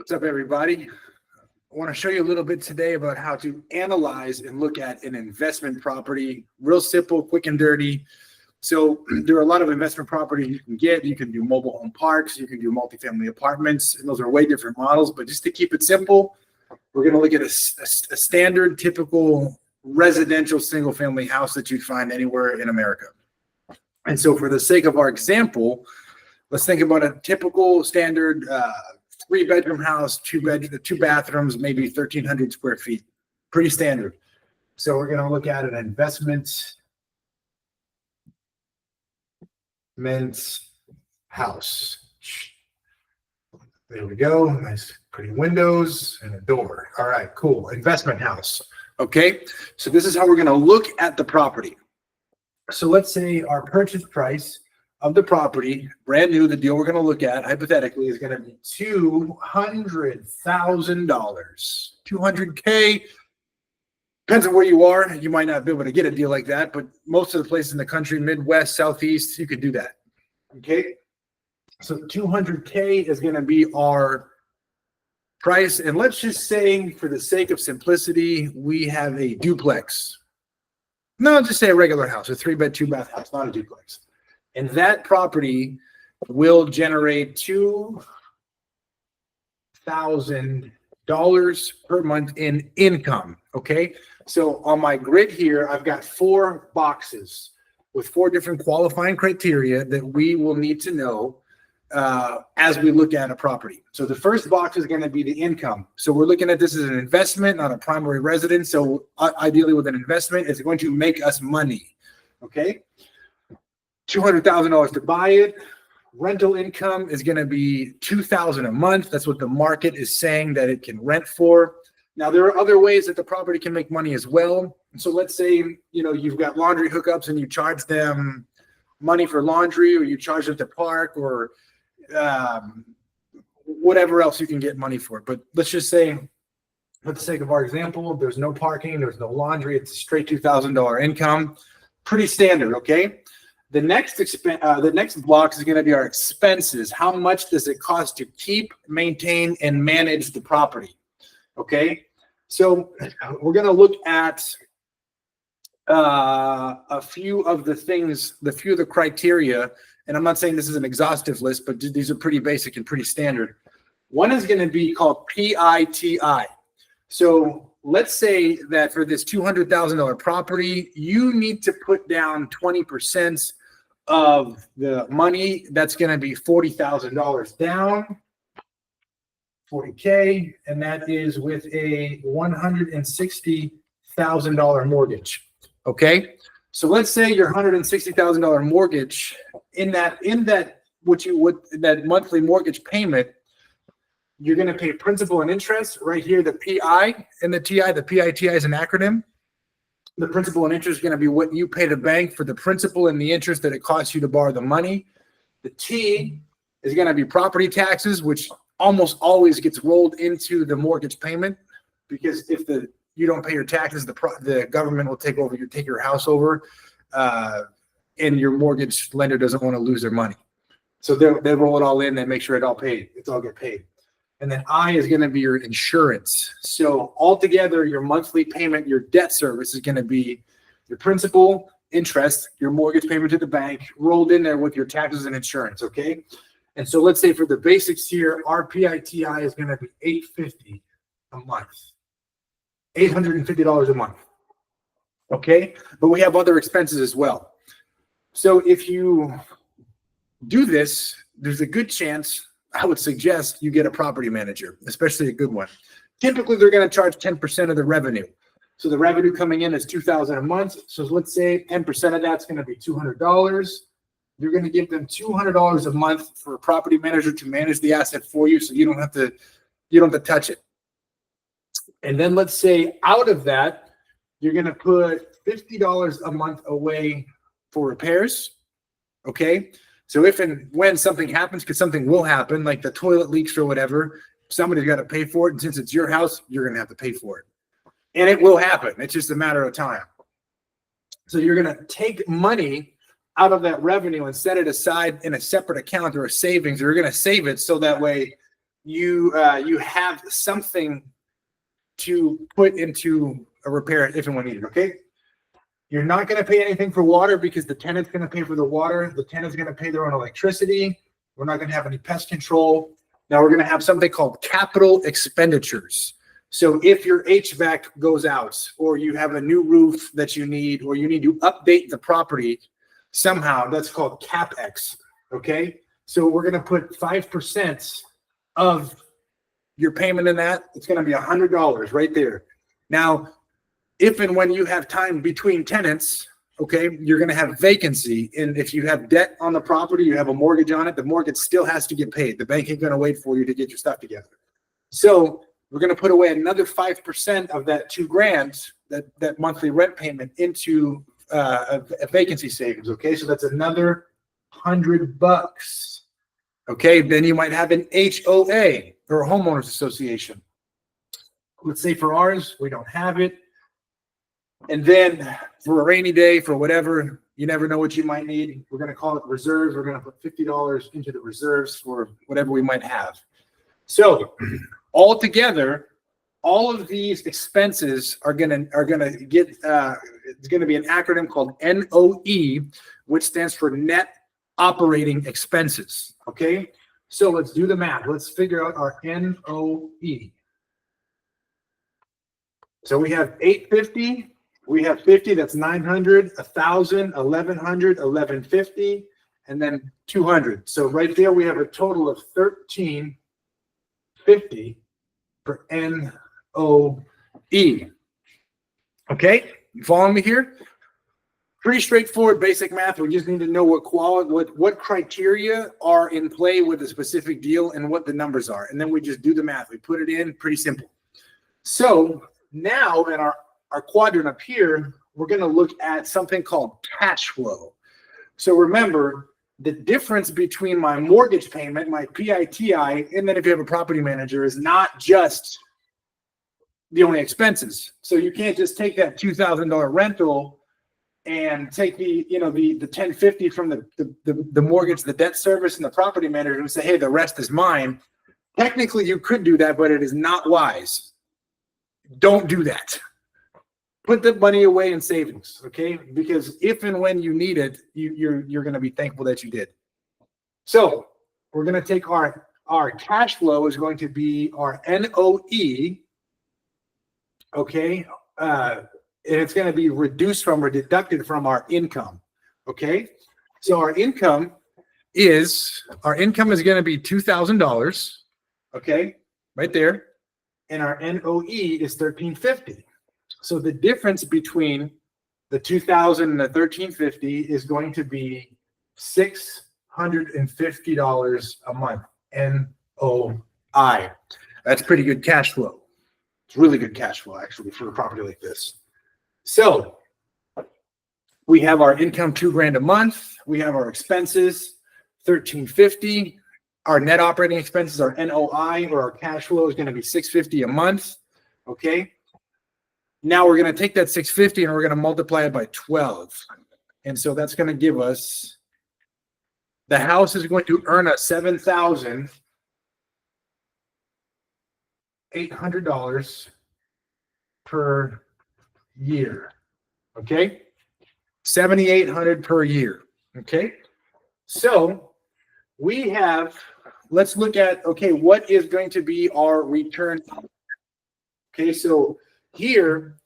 What's up, everybody? I want to show you a little bit today about how to analyze and look at an investment property. Real simple, quick and dirty. So there are a lot of investment properties you can get. You can do mobile home parks. You can do multifamily apartments. And those are way different models. But just to keep it simple, we're going to look at a standard, typical residential single-family house that you'd find anywhere in America. And so for the sake of our example, let's think about a typical standard three-bedroom house, two bathrooms, maybe 1,300 square feet. Pretty standard. So we're going to look at an investment house. There we go. Nice, pretty windows and a door. All right, cool. Investment house. Okay, so this is how we're going to look at the property. So let's say our purchase price of the property, brand new, the deal we're going to look at hypothetically is going to be $200,000. $200K. Depends on where you are. You might not be able to get a deal like that, but most of the places in the country, Midwest, Southeast, you could do that. Okay. So 200K is going to be our price. And let's just say, for the sake of simplicity, we have a duplex. No, just say a regular house, a 3-bed, 2-bath house, not a duplex. And that property will generate $2,000 per month in income. Okay. So on my grid here, I've got 4 boxes with 4 different qualifying criteria that we will need to know as we look at a property. So the first box is going to be the income. So we're looking at this as an investment, not a primary residence. So ideally with an investment, it's going to make us money. Okay. $200,000 to buy it. Rental income is going to be $2,000 a month. That's what the market is saying that it can rent for. Now, there are other ways that the property can make money as well. So let's say, you've got laundry hookups and you charge them money for laundry, or you charge them to park, or whatever else you can get money for. But let's just say, for the sake of our example, there's no parking, there's no laundry. It's a straight $2,000 income. Pretty standard, okay? The next block is going to be our expenses. How much does it cost to keep, maintain, and manage the property? Okay, so we're going to look at a few of the things, a few of the criteria, and I'm not saying this is an exhaustive list, but these are pretty basic and pretty standard. One is going to be called PITI. So let's say that for this $200,000 property, you need to put down 20% of the money. That's going to be $40,000 down, 40K, and that is with a $160,000 mortgage. Okay, so let's say your $160,000 mortgage, in that monthly mortgage payment, you're going to pay principal and interest. Right here, the PI and the TI. The PITI is an acronym. The principal and interest is going to be what you pay the bank for the principal and the interest that it costs you to borrow the money. The T is going to be property taxes, which almost always gets rolled into the mortgage payment, because if you don't pay your taxes, the government will take your house over, and your mortgage lender doesn't want to lose their money. So they roll it all in, they make sure it's all get paid. And then I is going to be your insurance. So altogether, your monthly payment, your debt service is going to be your principal, interest, your mortgage payment to the bank, rolled in there with your taxes and insurance, okay? And so let's say for the basics here, our PITI is going to be $850 a month. $850 a month, okay? But we have other expenses as well. So if you do this, there's a good chance, I would suggest, you get a property manager, especially a good one. Typically, they're going to charge 10% of the revenue. So the revenue coming in is $2,000 a month. So let's say 10% of that's going to be $200. You're going to give them $200 a month for a property manager to manage the asset for you, so you don't have to touch it. And then let's say out of that, you're going to put $50 a month away for repairs. Okay. So if and when something happens, because something will happen, like the toilet leaks or whatever, somebody's got to pay for it. And since it's your house, you're going to have to pay for it. And it will happen. It's just a matter of time. So you're going to take money out of that revenue and set it aside in a separate account or a savings, or you're going to save it so that way you have something to put into a repair if and when needed. Okay. You're not going to pay anything for water because the tenant's going to pay for the water. The tenant's going to pay their own electricity. We're not going to have any pest control. Now we're going to have something called capital expenditures. So if your HVAC goes out, or you have a new roof that you need, or you need to update the property somehow, that's called CapEx. Okay. So we're going to put 5% of your payment in that. It's going to be $100 right there. Now, if and when you have time between tenants, okay, you're going to have vacancy. And if you have debt on the property, you have a mortgage on it, the mortgage still has to get paid. The bank ain't going to wait for you to get your stuff together. So we're going to put away another 5% of that $2,000, that monthly rent payment, into a vacancy savings. Okay, so that's another $100. Okay, then you might have an HOA, or a homeowners association. Let's say for ours, we don't have it. And then for a rainy day, for whatever, you never know what you might need. We're going to call it reserves. We're going to put $50 into the reserves for whatever we might have. So altogether, all of these expenses are going to get, it's going to be an acronym called NOE, which stands for net operating expenses. Okay. So let's do the math. Let's figure out our NOE. So we have 850. We have 50, that's 900, 1,000, 1,100, 1,150, and then 200. So right there, we have a total of 1,350 for NOE. Okay, you following me here? Pretty straightforward basic math. We just need to know what criteria are in play with a specific deal and what the numbers are. And then we just do the math. We put it in, pretty simple. So now in our quadrant up here, we're going to look at something called cash flow. So remember, the difference between my mortgage payment, my PITI, and then if you have a property manager, is not just the only expenses. So you can't just take that $2,000 rental and take the $1,050 from the mortgage, the debt service, and the property manager, and say, hey, the rest is mine. Technically, you could do that, but it is not wise. Don't do that. Put the money away in savings, okay? Because if and when you need it, you're going to be thankful that you did. So we're going to take our cash flow is going to be our NOE, okay? And it's going to be reduced from or deducted from our income, okay? So our income is going to be $2,000, okay? Right there. And our NOE is $1,350. So the difference between the $2,000 and the $1,350 is going to be $650 a month. NOI. That's pretty good cash flow. It's really good cash flow, actually, for a property like this. So we have our income $2,000 a month. We have our expenses $1,350. Our net operating expenses, our NOI, or our cash flow, is going to be $650 a month. Okay. Now we're going to take that 650 and we're going to multiply it by 12. And so that's going to give us, the house is going to earn us $7,800 per year. Okay. $7,800 per year. Okay. So we have, let's look at, okay, what is going to be our return? Okay. So here,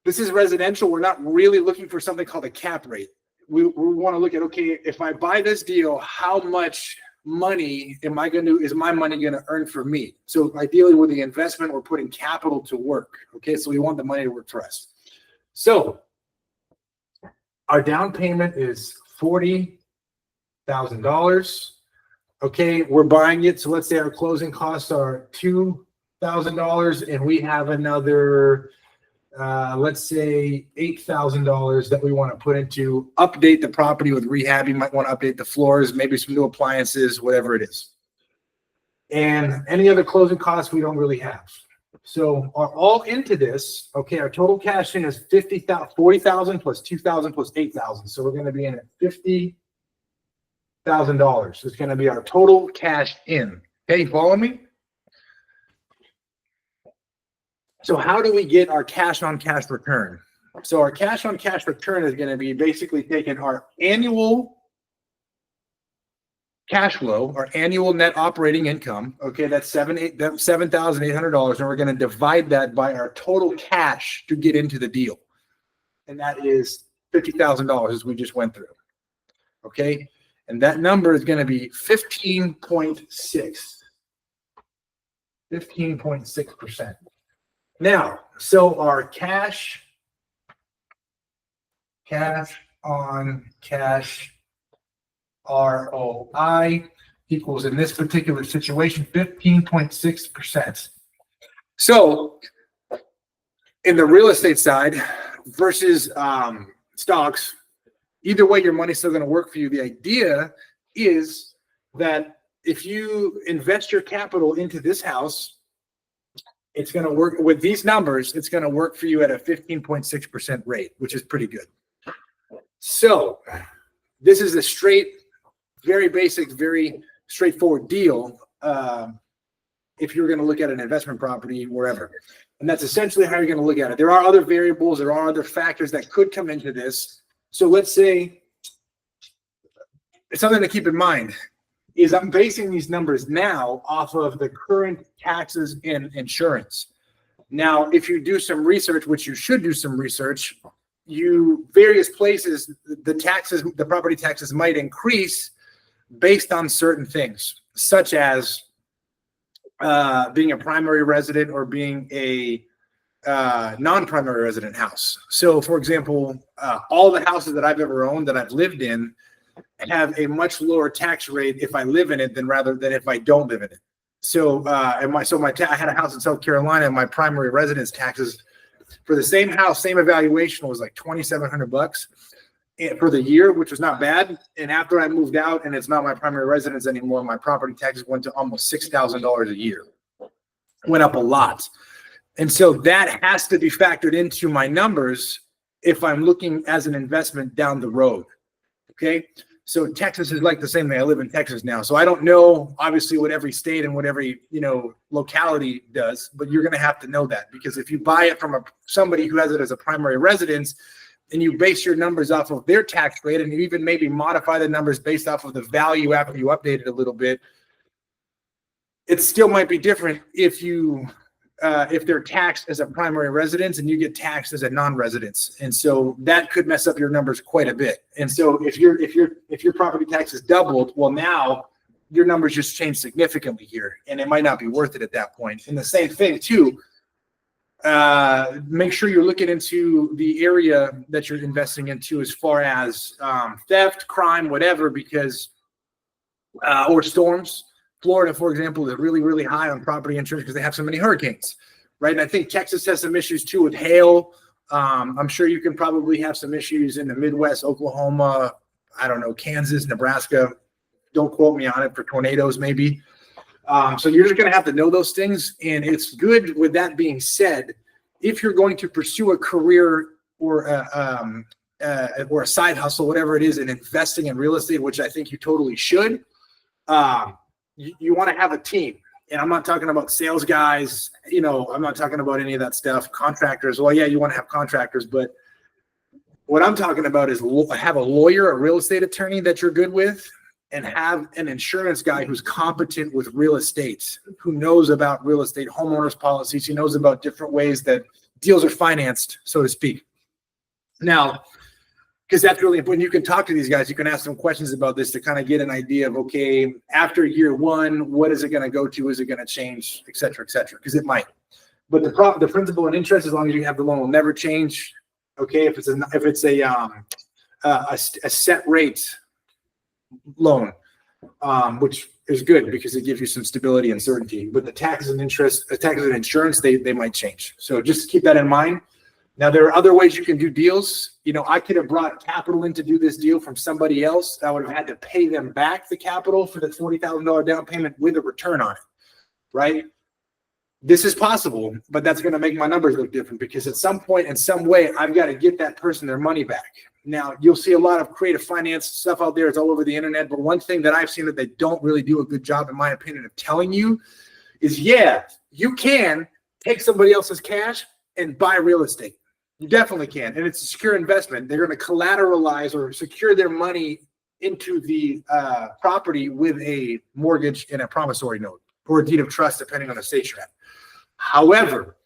this is residential. We're not really looking for something called a cap rate. We want to look at, okay, if I buy this deal, how much money is my money going to earn for me? So ideally with the investment, we're putting capital to work. Okay. So we want the money to work for us. So our down payment is $40,000. Okay. We're buying it. So let's say our closing costs are $2,000 and we have another, let's say $8,000 that we want to put into update the property with rehab. You might want to update the floors, maybe some new appliances, whatever it is. And any other closing costs we don't really have. So our all into this, okay, our total cash in is $40,000 plus $2,000 plus $8,000. So we're going to be in at $50,000. It's going to be our total cash in. Okay, you follow me? So how do we get our cash on cash return? So our cash on cash return is going to be basically taking our annual cash flow, our annual net operating income. Okay, that's $7,800, and we're going to divide that by our total cash to get into the deal, and that is $50,000, as we just went through. Okay, and that number is going to be 15.6%. Now, so our cash on cash ROI equals, in this particular situation, 15.6%. So in the real estate side versus stocks, either way, your money's still going to work for you. The idea is that if you invest your capital into this house, it's going to work with these numbers. It's going to work for you at a 15.6% rate, which is pretty good. So this is a very basic, very straightforward deal. If you're going to look at an investment property wherever, and that's essentially how you're going to look at it. There are other variables. There are other factors that could come into this. So let's say it's something to keep in mind is I'm basing these numbers now off of the current taxes and insurance. Now, if you do some research, which you should do some research, various places, the property taxes might increase based on certain things, such as being a primary resident or being a non-primary resident house. So, for example, all the houses that I've ever owned that I've lived in have a much lower tax rate if I live in it than if I don't live in it. So, I had a house in South Carolina, and my primary residence taxes for the same house, same evaluation, was like $2,700 for the year, which was not bad. And after I moved out and it's not my primary residence anymore, my property taxes went to almost $6,000 a year. Went up a lot. And so that has to be factored into my numbers if I'm looking as an investment down the road. Okay. So Texas is like the same thing. I live in Texas now. So I don't know, obviously, what every state and what every, locality does, but you're going to have to know that, because if you buy it from somebody who has it as a primary residence and you base your numbers off of their tax rate, and you even maybe modify the numbers based off of the value after you update it a little bit, it still might be different if they're taxed as a primary residence and you get taxed as a non-residence. And so that could mess up your numbers quite a bit. And so if your property tax is doubled, well, now your numbers just change significantly here, and it might not be worth it at that point. And the same thing too, make sure you're looking into the area that you're investing into as far as theft, crime, whatever, because or storms. Florida, for example, is really, really high on property insurance because they have so many hurricanes, right? And I think Texas has some issues too with hail. I'm sure you can probably have some issues in the Midwest, Oklahoma, I don't know, Kansas, Nebraska. Don't quote me on it, for tornadoes maybe. So you're just going to have to know those things. And it's good, with that being said, if you're going to pursue a career or a side hustle, whatever it is, in investing in real estate, which I think you totally should, you want to have a team. And I'm not talking about sales guys, I'm not talking about any of that stuff. Contractors, well, yeah, you want to have contractors, but what I'm talking about is have a lawyer, a real estate attorney that you're good with, and have an insurance guy who's competent with real estate, who knows about real estate, homeowners policies. He knows about different ways that deals are financed, so to speak. Now, because that's really important. You can talk to these guys. You can ask them questions about this to kind of get an idea of, okay, after year one, what is it going to go to? Is it going to change, et cetera, because it might. But the principal and interest, as long as you have the loan, will never change. Okay, if it's a set rate loan, which is good because it gives you some stability and certainty. But the taxes and insurance, they might change. So just keep that in mind. Now, there are other ways you can do deals. I could have brought capital in to do this deal from somebody else. I would have had to pay them back the capital for the $40,000 down payment with a return on it, right? This is possible, but that's going to make my numbers look different, because at some point, in some way, I've got to get that person their money back. Now, you'll see a lot of creative finance stuff out there. It's all over the internet. But one thing that I've seen that they don't really do a good job, in my opinion, of telling you is, yeah, you can take somebody else's cash and buy real estate. You definitely can. And it's a secure investment. They're going to collateralize or secure their money into the property with a mortgage and a promissory note or a deed of trust, depending on the state you're at. However,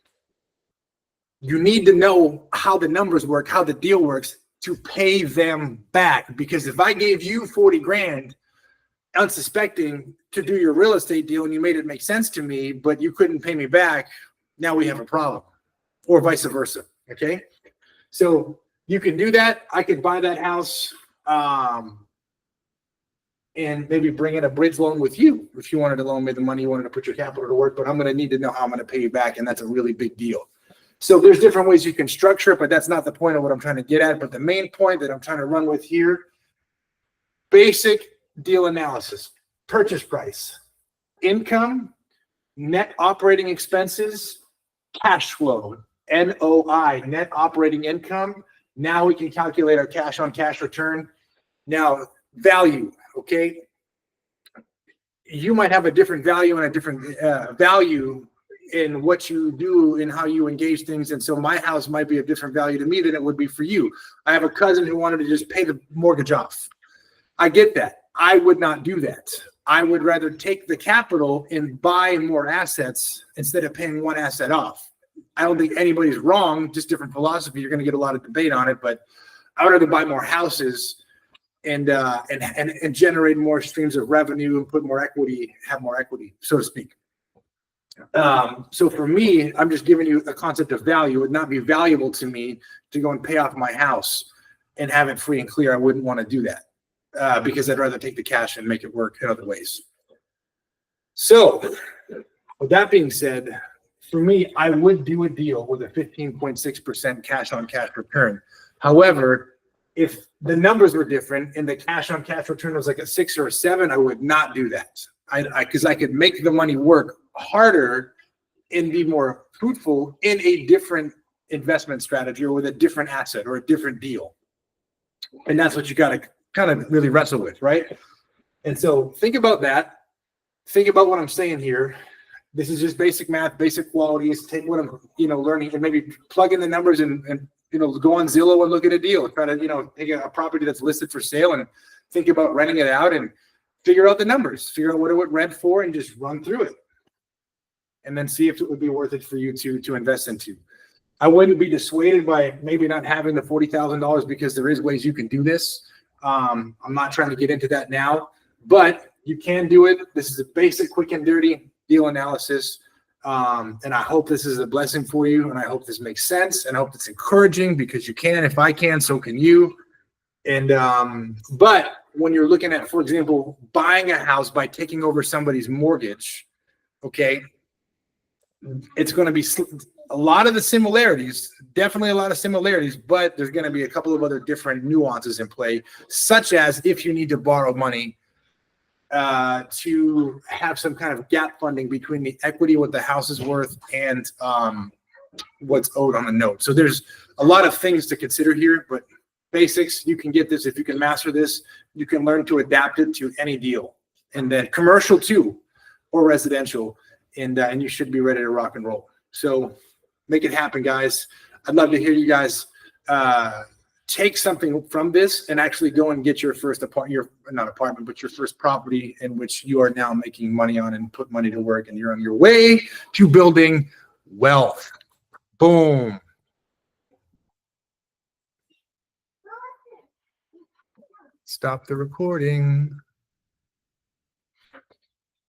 you need to know how the numbers work, how the deal works to pay them back. Because if I gave you 40 grand unsuspecting to do your real estate deal and you made it make sense to me, but you couldn't pay me back, now we have a problem, or vice versa. Okay. So you can do that. I could buy that house and maybe bring in a bridge loan with you. If you wanted to loan me the money, you wanted to put your capital to work, but I'm going to need to know how I'm going to pay you back. And that's a really big deal. So there's different ways you can structure it, but that's not the point of what I'm trying to get at. But the main point that I'm trying to run with here, basic deal analysis, purchase price, income, net operating expenses, cash flow, NOI, net operating income. Now we can calculate our cash on cash return. Now, value, okay? You might have a different value and a different value in what you do and how you engage things. And so my house might be of different value to me than it would be for you. I have a cousin who wanted to just pay the mortgage off. I get that. I would not do that. I would rather take the capital and buy more assets instead of paying one asset off. I don't think anybody's wrong, just different philosophy. You're going to get a lot of debate on it, but I would rather buy more houses and generate more streams of revenue and put more equity, have more equity, so to speak. So for me, I'm just giving you a concept of value. It would not be valuable to me to go and pay off my house and have it free and clear. I wouldn't want to do that because I'd rather take the cash and make it work in other ways. So with that being said, for me, I would do a deal with a 15.6% cash on cash return. However, if the numbers were different and the cash on cash return was like a 6 or a 7, I would not do that. Because I could make the money work harder and be more fruitful in a different investment strategy or with a different asset or a different deal. And that's what you got to kind of really wrestle with, right? And so think about that. Think about what I'm saying here. This is just basic math, basic qualities. Take what I'm, learning and maybe plug in the numbers and go on Zillow and look at a deal. Try to, take a property that's listed for sale and think about renting it out and figure out the numbers, figure out what it would rent for and just run through it. And then see if it would be worth it for you to invest into. I wouldn't be dissuaded by maybe not having the $40,000 because there is ways you can do this. I'm not trying to get into that now, but you can do it. This is a basic, quick and dirty deal analysis. And I hope this is a blessing for you. And I hope this makes sense. And I hope it's encouraging because you can. If I can, so can you. And but when you're looking at, for example, buying a house by taking over somebody's mortgage, okay, it's going to be a lot of the similarities, definitely a lot of similarities, but there's going to be a couple of other different nuances in play, such as if you need to borrow money to have some kind of gap funding between the equity, what the house is worth, and what's owed on the note. So there's a lot of things to consider here, but basics, you can get this. If you can master this, you can learn to adapt it to any deal, and then commercial too, or residential, and you should be ready to rock and roll. So make it happen, guys. I'd love to hear you guys take something from this and actually go and get your first your first property in which you are now making money on and put money to work, and you're on your way to building wealth. Boom. Stop the recording.